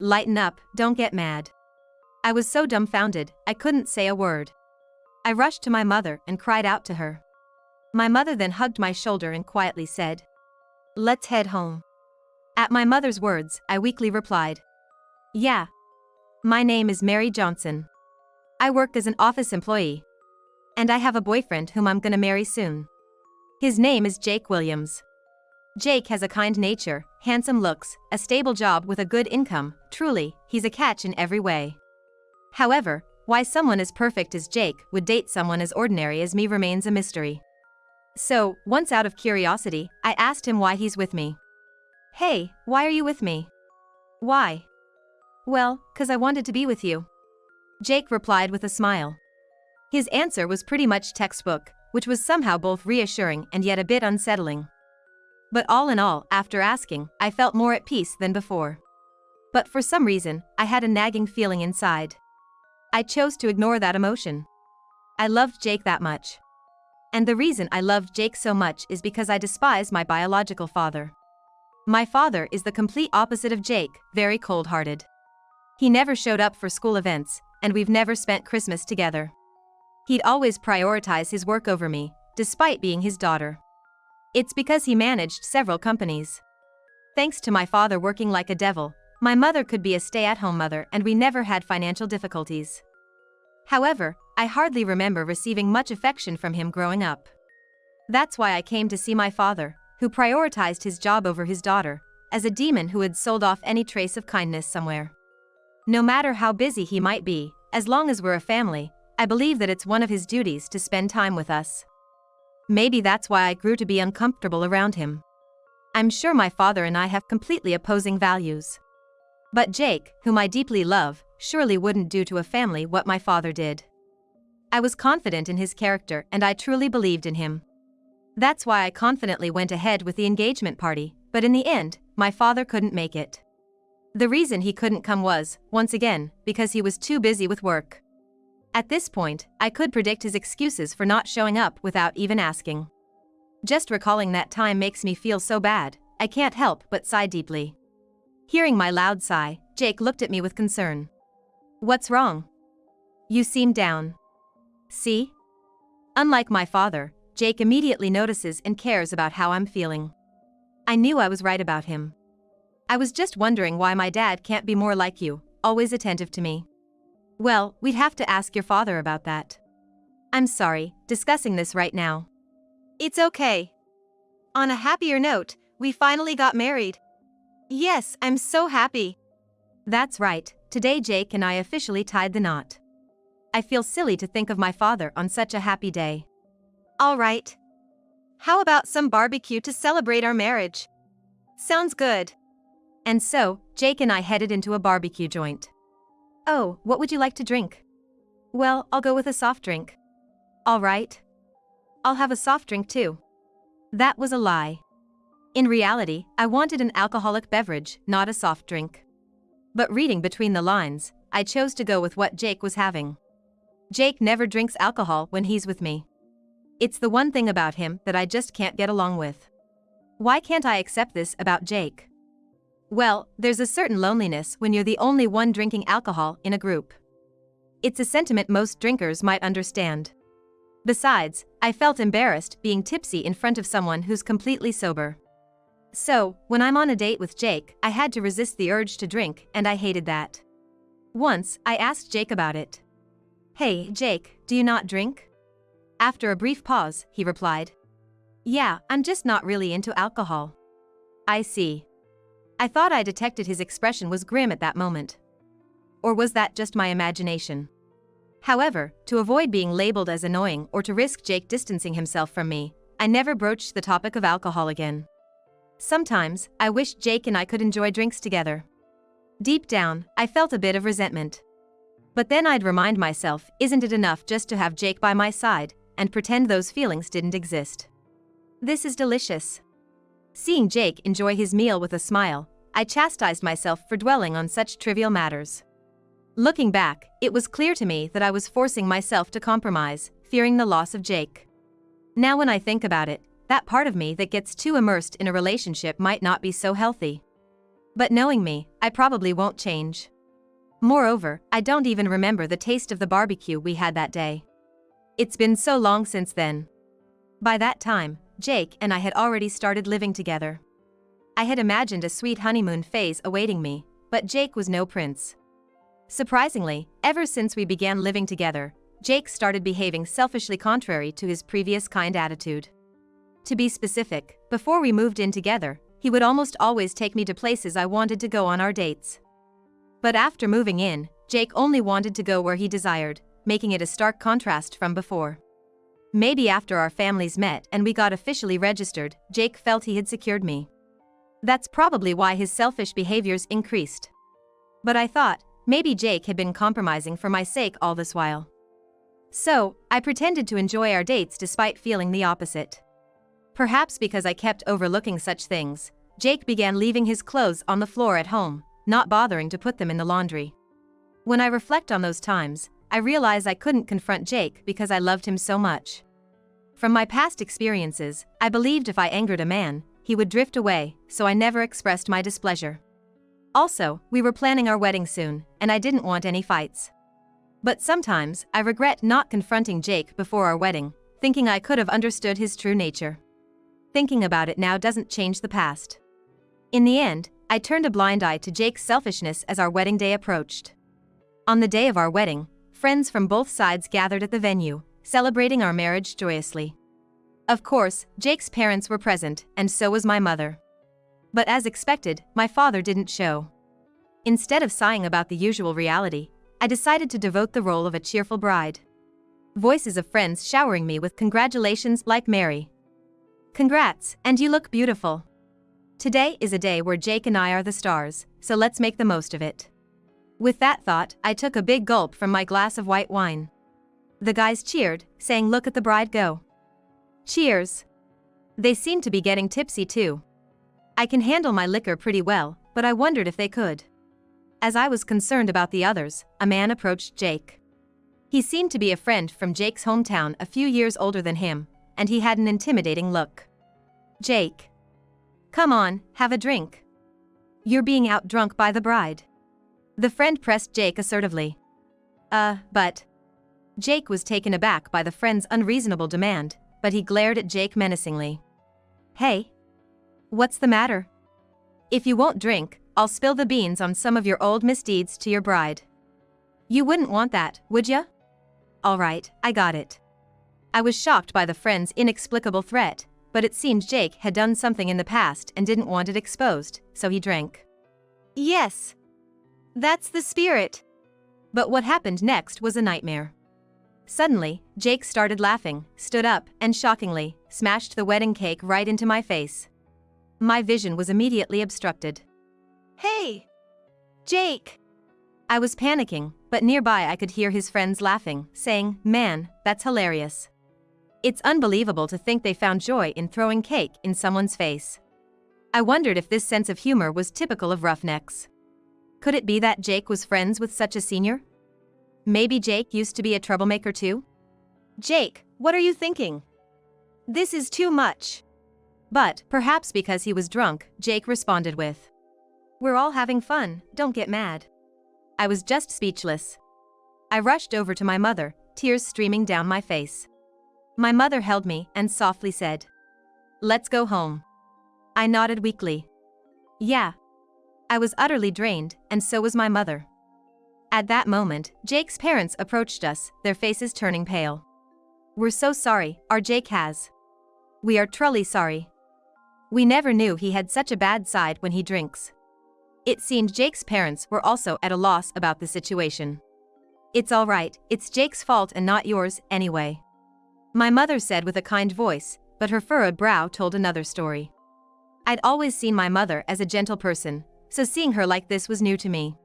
Lighten up, don't get mad. I was so dumbfounded, I couldn't say a word. I rushed to my mother and cried out to her. My mother then hugged my shoulder and quietly said, "Let's head home." At my mother's words, I weakly replied, "Yeah. My name is Mary Johnson. I work as an office employee. And I have a boyfriend whom I'm gonna marry soon. His name is Jake Williams. Jake has a kind nature, handsome looks, a stable job with a good income. Truly, he's a catch in every way. However, why someone as perfect as Jake would date someone as ordinary as me remains a mystery. So, once out of curiosity, I asked him why he's with me. "Hey, why are you with me?" "Why?" "Well, 'cause I wanted to be with you." Jake replied with a smile. His answer was pretty much textbook, which was somehow both reassuring and yet a bit unsettling. But all in all, after asking, I felt more at peace than before. But for some reason, I had a nagging feeling inside. I chose to ignore that emotion. I loved Jake that much. And the reason I loved Jake so much is because I despise my biological father. My father is the complete opposite of Jake, very cold-hearted. He never showed up for school events, and we've never spent Christmas together. He'd always prioritize his work over me, despite being his daughter. It's because he managed several companies. Thanks to my father working like a devil, my mother could be a stay-at-home mother and we never had financial difficulties. However, I hardly remember receiving much affection from him growing up. That's why I came to see my father, who prioritized his job over his daughter, as a demon who had sold off any trace of kindness somewhere. No matter how busy he might be, as long as we're a family, I believe that it's one of his duties to spend time with us. Maybe that's why I grew to be uncomfortable around him. I'm sure my father and I have completely opposing values. But Jake, whom I deeply love, surely wouldn't do to a family what my father did. I was confident in his character and I truly believed in him. That's why I confidently went ahead with the engagement party, but in the end, my father couldn't make it. The reason he couldn't come was, once again, because he was too busy with work. At this point, I could predict his excuses for not showing up without even asking. Just recalling that time makes me feel so bad, I can't help but sigh deeply. Hearing my loud sigh, Jake looked at me with concern. "What's wrong? You seem down." See? Unlike my father, Jake immediately notices and cares about how I'm feeling. I knew I was right about him. I was just wondering why my dad can't be more like you, always attentive to me. Well, we'd have to ask your father about that. I'm sorry, discussing this right now. It's okay. On a happier note, we finally got married. Yes, I'm so happy. That's right, today Jake and I officially tied the knot. I feel silly to think of my father on such a happy day. All right. How about some barbecue to celebrate our marriage? Sounds good. And so, Jake and I headed into a barbecue joint. Oh, what would you like to drink? Well, I'll go with a soft drink. All right. I'll have a soft drink too. That was a lie. In reality, I wanted an alcoholic beverage, not a soft drink. But reading between the lines, I chose to go with what Jake was having. Jake never drinks alcohol when he's with me. It's the one thing about him that I just can't get along with. Why can't I accept this about Jake? Well, there's a certain loneliness when you're the only one drinking alcohol in a group. It's a sentiment most drinkers might understand. Besides, I felt embarrassed being tipsy in front of someone who's completely sober. So, when I'm on a date with Jake, I had to resist the urge to drink, and I hated that. Once, I asked Jake about it. Hey, Jake, do you not drink? After a brief pause, he replied. Yeah, I'm just not really into alcohol. I see. I thought I detected his expression was grim at that moment. Or was that just my imagination? However, to avoid being labeled as annoying or to risk Jake distancing himself from me, I never broached the topic of alcohol again. Sometimes, I wished Jake and I could enjoy drinks together. Deep down, I felt a bit of resentment. But then I'd remind myself, isn't it enough just to have Jake by my side, and pretend those feelings didn't exist? This is delicious. Seeing Jake enjoy his meal with a smile, I chastised myself for dwelling on such trivial matters. Looking back, it was clear to me that I was forcing myself to compromise, fearing the loss of Jake. Now when I think about it, that part of me that gets too immersed in a relationship might not be so healthy. But knowing me, I probably won't change. Moreover, I don't even remember the taste of the barbecue we had that day. It's been so long since then. By that time, Jake and I had already started living together. I had imagined a sweet honeymoon phase awaiting me, but Jake was no prince. Surprisingly, ever since we began living together, Jake started behaving selfishly contrary to his previous kind attitude. To be specific, before we moved in together, he would almost always take me to places I wanted to go on our dates. But after moving in, Jake only wanted to go where he desired, making it a stark contrast from before. Maybe after our families met and we got officially registered, Jake felt he had secured me. That's probably why his selfish behaviors increased. But I thought, maybe Jake had been compromising for my sake all this while. So, I pretended to enjoy our dates despite feeling the opposite. Perhaps because I kept overlooking such things, Jake began leaving his clothes on the floor at home, not bothering to put them in the laundry. When I reflect on those times, I realize I couldn't confront Jake because I loved him so much. From my past experiences, I believed if I angered a man, he would drift away, so I never expressed my displeasure. Also, we were planning our wedding soon, and I didn't want any fights. But sometimes, I regret not confronting Jake before our wedding, thinking I could have understood his true nature. Thinking about it now doesn't change the past. In the end, I turned a blind eye to Jake's selfishness as our wedding day approached. On the day of our wedding, friends from both sides gathered at the venue, celebrating our marriage joyously. Of course, Jake's parents were present, and so was my mother. But as expected, my father didn't show. Instead of sighing about the usual reality, I decided to devote the role of a cheerful bride. Voices of friends showering me with congratulations like Mary. Congrats, and you look beautiful. Today is a day where Jake and I are the stars, so let's make the most of it. With that thought, I took a big gulp from my glass of white wine. The guys cheered, saying, "Look at the bride go." Cheers. They seemed to be getting tipsy too. I can handle my liquor pretty well, but I wondered if they could. As I was concerned about the others, a man approached Jake. He seemed to be a friend from Jake's hometown, a few years older than him, and he had an intimidating look. "Jake. Come on, have a drink. You're being out drunk by the bride." The friend pressed Jake assertively. But. Jake was taken aback by the friend's unreasonable demand, but he glared at Jake menacingly. "Hey. What's the matter? If you won't drink, I'll spill the beans on some of your old misdeeds to your bride. You wouldn't want that, would ya? Alright, I got it." I was shocked by the friend's inexplicable threat, but it seemed Jake had done something in the past and didn't want it exposed, so he drank. Yes. That's the spirit. But what happened next was a nightmare. Suddenly, Jake started laughing, stood up, and shockingly, smashed the wedding cake right into my face. My vision was immediately obstructed. "Hey! Jake!" I was panicking, but nearby I could hear his friends laughing, saying, "Man, that's hilarious. It's unbelievable to think they found joy in throwing cake in someone's face." I wondered if this sense of humor was typical of roughnecks. Could it be that Jake was friends with such a senior? Maybe Jake used to be a troublemaker too? "Jake, what are you thinking? This is too much." But, perhaps because he was drunk, Jake responded with, "We're all having fun, don't get mad." I was just speechless. I rushed over to my mother, tears streaming down my face. My mother held me and softly said, "Let's go home." I nodded weakly. Yeah. I was utterly drained, and so was my mother. At that moment, Jake's parents approached us, their faces turning pale. "We're so sorry, our Jake has. We are truly sorry. We never knew he had such a bad side when he drinks." It seemed Jake's parents were also at a loss about the situation. "It's all right, it's Jake's fault and not yours, anyway," my mother said with a kind voice, but her furrowed brow told another story. I'd always seen my mother as a gentle person, so seeing her like this was new to me.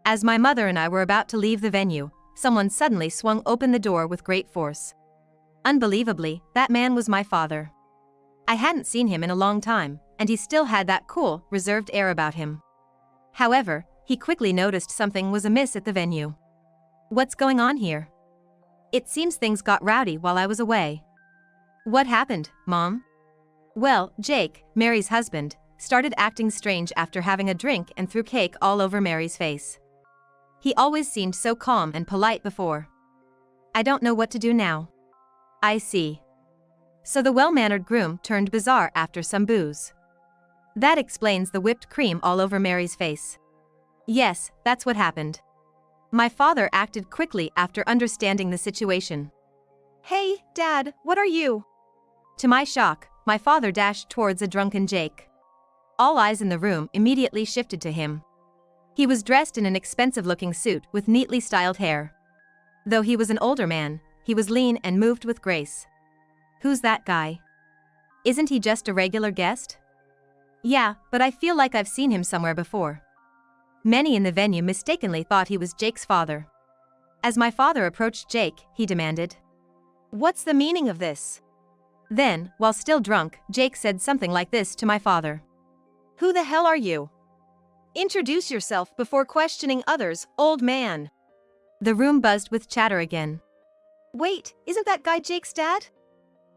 As my mother and I were about to leave the venue, someone suddenly swung open the door with great force. Unbelievably, that man was my father. I hadn't seen him in a long time, and he still had that cool, reserved air about him. However, he quickly noticed something was amiss at the venue. "What's going on here? It seems things got rowdy while I was away." "What happened, Mom?" "Well, Jake, Mary's husband, started acting strange after having a drink and threw cake all over Mary's face. He always seemed so calm and polite before. I don't know what to do now. I see. So the well-mannered groom turned bizarre after some booze. That explains the whipped cream all over Mary's face. Yes, that's what happened. My father acted quickly after understanding the situation. Hey, Dad, what are you? To my shock, my father dashed towards a drunken Jake. All eyes in the room immediately shifted to him. He was dressed in an expensive-looking suit with neatly styled hair. Though he was an older man, he was lean and moved with grace. Who's that guy? Isn't he just a regular guest? Yeah, but I feel like I've seen him somewhere before. Many in the venue mistakenly thought he was Jake's father. As my father approached Jake, he demanded, What's the meaning of this? Then, while still drunk, Jake said something like this to my father. Who the hell are you? Introduce yourself before questioning others, old man. The room buzzed with chatter again. Wait, isn't that guy Jake's dad?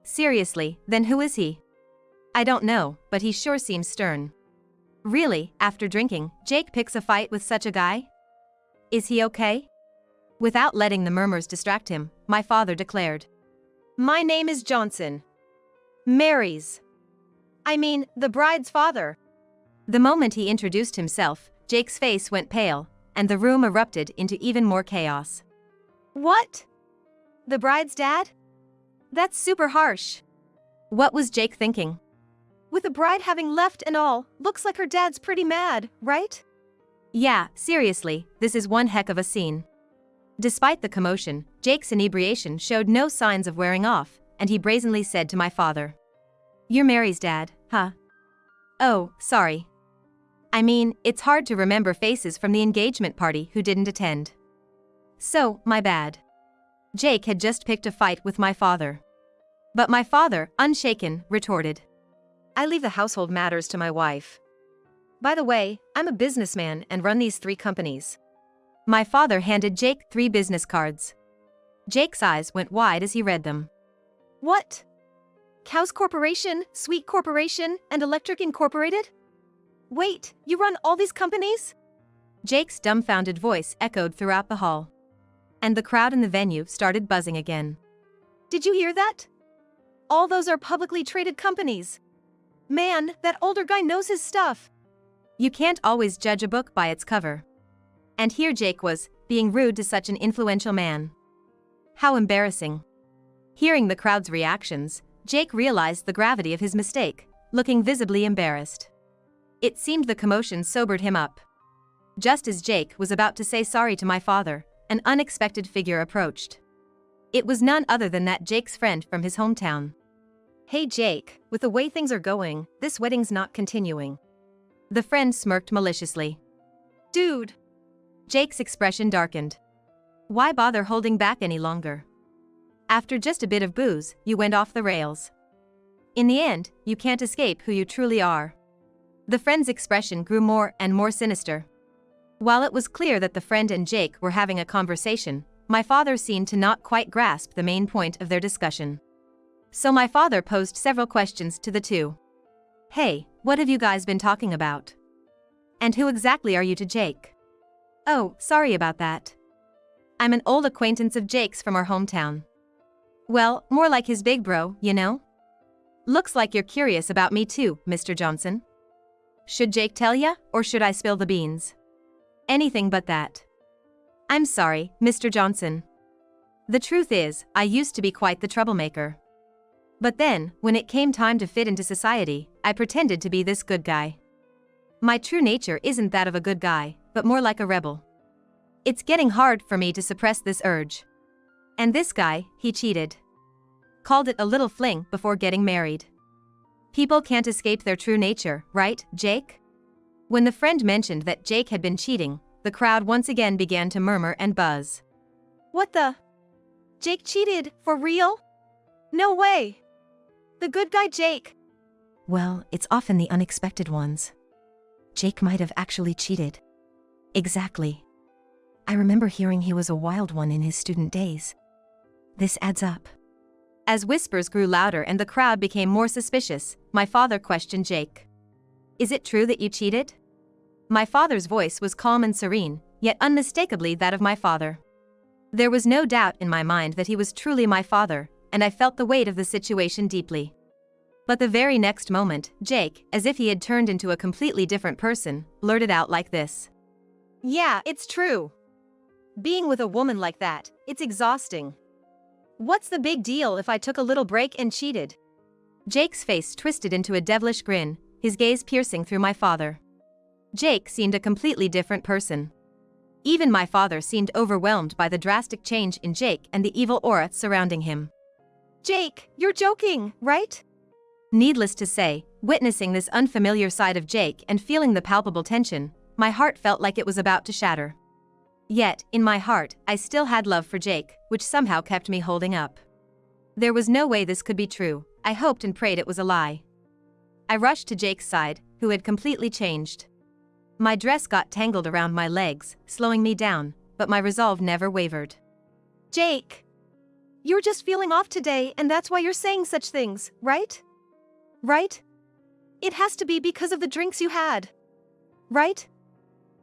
Seriously, then who is he? I don't know, but he sure seems stern. Really, after drinking, Jake picks a fight with such a guy? Is he okay? Without letting the murmurs distract him, my father declared. My name is Johnson. Mary's. I mean, the bride's father. The moment he introduced himself, Jake's face went pale, and the room erupted into even more chaos. What? The bride's dad? That's super harsh. What was Jake thinking? With the bride having left and all, looks like her dad's pretty mad, right? Yeah, seriously, this is one heck of a scene. Despite the commotion, Jake's inebriation showed no signs of wearing off, and he brazenly said to my father, You're Mary's dad, huh? Oh, sorry. I mean, it's hard to remember faces from the engagement party who didn't attend. So, my bad. Jake had just picked a fight with my father. But my father, unshaken, retorted, I leave the household matters to my wife. By the way, I'm a businessman and run these 3 companies. My father handed Jake 3 business cards. Jake's eyes went wide as he read them. What? Cows Corporation, Sweet Corporation, and Electric Incorporated? Wait, you run all these companies? Jake's dumbfounded voice echoed throughout the hall. And the crowd in the venue started buzzing again. Did you hear that? All those are publicly traded companies. Man, that older guy knows his stuff. You can't always judge a book by its cover. And here Jake was, being rude to such an influential man. How embarrassing. Hearing the crowd's reactions, Jake realized the gravity of his mistake, looking visibly embarrassed. It seemed the commotion sobered him up. Just as Jake was about to say sorry to my father, an unexpected figure approached. It was none other than that Jake's friend from his hometown. Hey Jake, with the way things are going, this wedding's not continuing. The friend smirked maliciously. Dude. Jake's expression darkened. Why bother holding back any longer? After just a bit of booze, you went off the rails. In the end, you can't escape who you truly are. The friend's expression grew more and more sinister. While it was clear that the friend and Jake were having a conversation, my father seemed to not quite grasp the main point of their discussion. So my father posed several questions to the two. Hey, what have you guys been talking about? And who exactly are you to Jake? Oh, sorry about that. I'm an old acquaintance of Jake's from our hometown. Well, more like his big bro, you know? Looks like you're curious about me too, Mr. Johnson. Should Jake tell ya, or should I spill the beans? Anything but that. I'm sorry, Mr. Johnson. The truth is, I used to be quite the troublemaker. But then, when it came time to fit into society, I pretended to be this good guy. My true nature isn't that of a good guy, but more like a rebel. It's getting hard for me to suppress this urge. And this guy, he cheated. Called it a little fling before getting married. People can't escape their true nature, right, Jake? When the friend mentioned that Jake had been cheating, the crowd once again began to murmur and buzz. What the? Jake cheated, for real? No way! The good guy Jake. Well, it's often the unexpected ones. Jake might have actually cheated. Exactly. I remember hearing he was a wild one in his student days. This adds up. As whispers grew louder and the crowd became more suspicious, my father questioned Jake. Is it true that you cheated? My father's voice was calm and serene, yet unmistakably that of my father. There was no doubt in my mind that he was truly my father, and I felt the weight of the situation deeply. But the very next moment, Jake, as if he had turned into a completely different person, blurted out like this. Yeah, it's true. Being with a woman like that, it's exhausting. What's the big deal if I took a little break and cheated? Jake's face twisted into a devilish grin, his gaze piercing through my father. Jake seemed a completely different person. Even my father seemed overwhelmed by the drastic change in Jake and the evil aura surrounding him. Jake, you're joking, right? Needless to say, witnessing this unfamiliar side of Jake and feeling the palpable tension, my heart felt like it was about to shatter. Yet, in my heart, I still had love for Jake, which somehow kept me holding up. There was no way this could be true. I hoped and prayed it was a lie. I rushed to Jake's side, who had completely changed. My dress got tangled around my legs, slowing me down, but my resolve never wavered. Jake, you're just feeling off today and that's why you're saying such things, right? Right? It has to be because of the drinks you had. Right?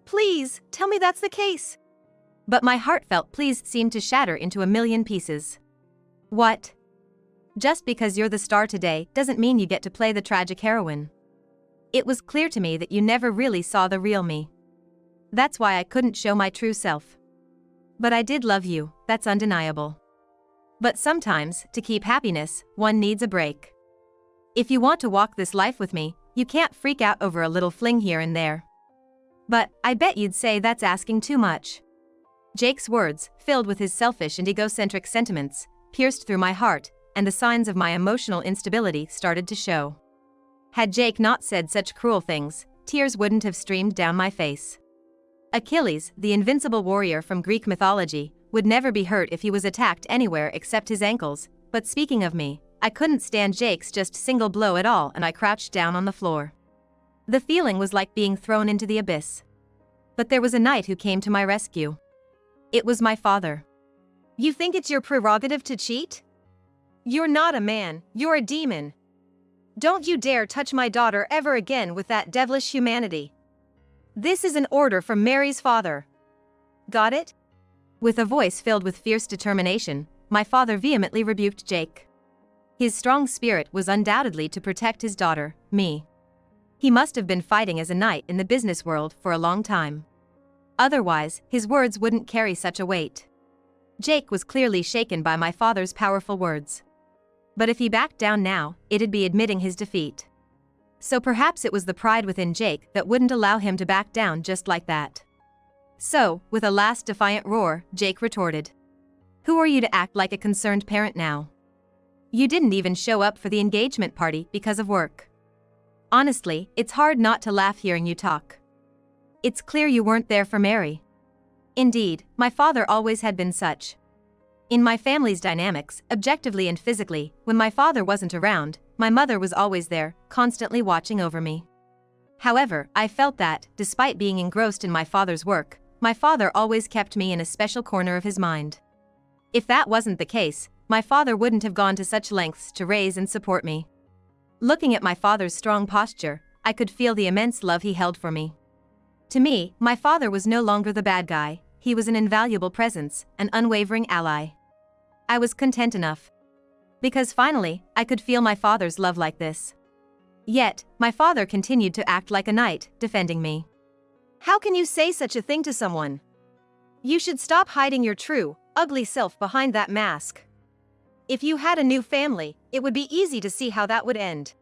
Please, tell me that's the case. But my heartfelt pleas seemed to shatter into a million pieces. What? Just because you're the star today doesn't mean you get to play the tragic heroine. It was clear to me that you never really saw the real me. That's why I couldn't show my true self. But I did love you, that's undeniable. But sometimes, to keep happiness, one needs a break. If you want to walk this life with me, you can't freak out over a little fling here and there. But I bet you'd say that's asking too much. Jake's words, filled with his selfish and egocentric sentiments, pierced through my heart, and the signs of my emotional instability started to show. Had Jake not said such cruel things, tears wouldn't have streamed down my face. Achilles, the invincible warrior from Greek mythology, would never be hurt if he was attacked anywhere except his ankles, but speaking of me, I couldn't stand Jake's just single blow at all and I crouched down on the floor. The feeling was like being thrown into the abyss. But there was a knight who came to my rescue. It was my father. You think it's your prerogative to cheat? You're not a man, you're a demon. Don't you dare touch my daughter ever again with that devilish humanity. This is an order from Mary's father. Got it? With a voice filled with fierce determination, my father vehemently rebuked Jake. His strong spirit was undoubtedly to protect his daughter, me. He must have been fighting as a knight in the business world for a long time. Otherwise, his words wouldn't carry such a weight. Jake was clearly shaken by my father's powerful words. But if he backed down now, it'd be admitting his defeat. So perhaps it was the pride within Jake that wouldn't allow him to back down just like that. So, with a last defiant roar, Jake retorted. Who are you to act like a concerned parent now? You didn't even show up for the engagement party because of work. Honestly, it's hard not to laugh hearing you talk. It's clear you weren't there for Mary. Indeed, my father always had been such. In my family's dynamics, objectively and physically, when my father wasn't around, my mother was always there, constantly watching over me. However, I felt that, despite being engrossed in my father's work, my father always kept me in a special corner of his mind. If that wasn't the case, my father wouldn't have gone to such lengths to raise and support me. Looking at my father's strong posture, I could feel the immense love he held for me. To me, my father was no longer the bad guy, he was an invaluable presence, an unwavering ally. I was content enough. Because finally, I could feel my father's love like this. Yet, my father continued to act like a knight, defending me. How can you say such a thing to someone? You should stop hiding your true, ugly self behind that mask. If you had a new family, it would be easy to see how that would end.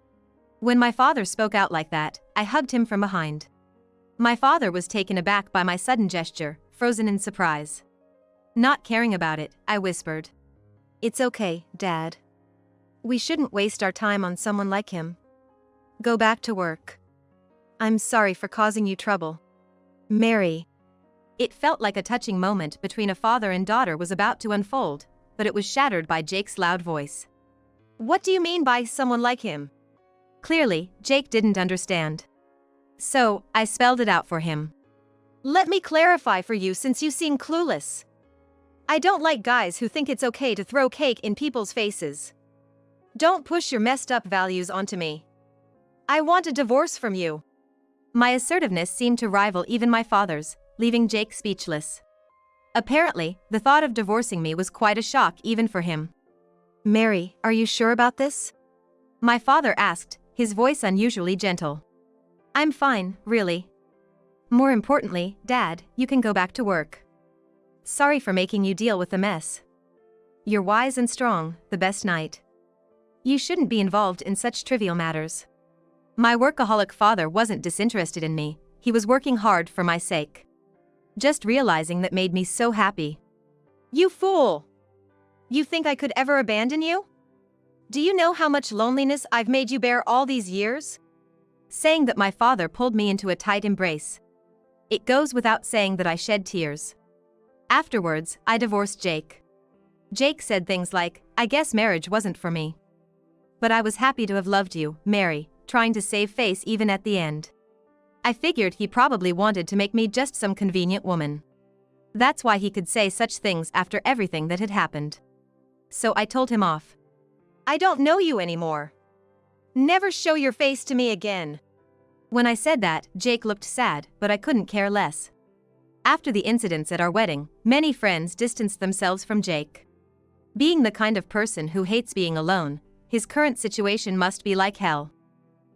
When my father spoke out like that, I hugged him from behind. My father was taken aback by my sudden gesture, frozen in surprise. Not caring about it, I whispered. It's okay, Dad. We shouldn't waste our time on someone like him. Go back to work. I'm sorry for causing you trouble. Mary. It felt like a touching moment between a father and daughter was about to unfold, but it was shattered by Jake's loud voice. What do you mean by someone like him? Clearly, Jake didn't understand. So, I spelled it out for him. Let me clarify for you since you seem clueless. I don't like guys who think it's okay to throw cake in people's faces. Don't push your messed up values onto me. I want a divorce from you. My assertiveness seemed to rival even my father's, leaving Jake speechless. Apparently, the thought of divorcing me was quite a shock even for him. Mary, are you sure about this? My father asked, his voice unusually gentle. I'm fine, really. More importantly, Dad, you can go back to work. Sorry for making you deal with the mess. You're wise and strong, the best knight. You shouldn't be involved in such trivial matters. My workaholic father wasn't disinterested in me, he was working hard for my sake. Just realizing that made me so happy. You fool! You think I could ever abandon you? Do you know how much loneliness I've made you bear all these years? Saying that my father pulled me into a tight embrace. It goes without saying that I shed tears. Afterwards, I divorced Jake. Jake said things like, I guess marriage wasn't for me. But I was happy to have loved you, Mary, trying to save face even at the end. I figured he probably wanted to make me just some convenient woman. That's why he could say such things after everything that had happened. So I told him off. I don't know you anymore. Never show your face to me again. When I said that, Jake looked sad, but I couldn't care less. After the incidents at our wedding, many friends distanced themselves from Jake. Being the kind of person who hates being alone, his current situation must be like hell.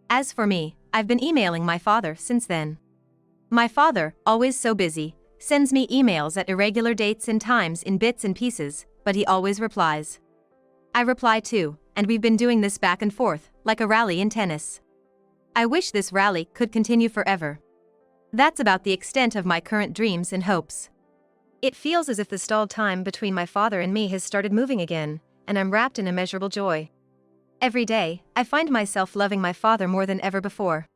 As for me, I've been emailing my father since then. My father, always so busy, sends me emails at irregular dates and times in bits and pieces, but he always replies. I reply too, and we've been doing this back and forth, like a rally in tennis. I wish this rally could continue forever. That's about the extent of my current dreams and hopes. It feels as if the stalled time between my father and me has started moving again, and I'm wrapped in immeasurable joy. Every day, I find myself loving my father more than ever before.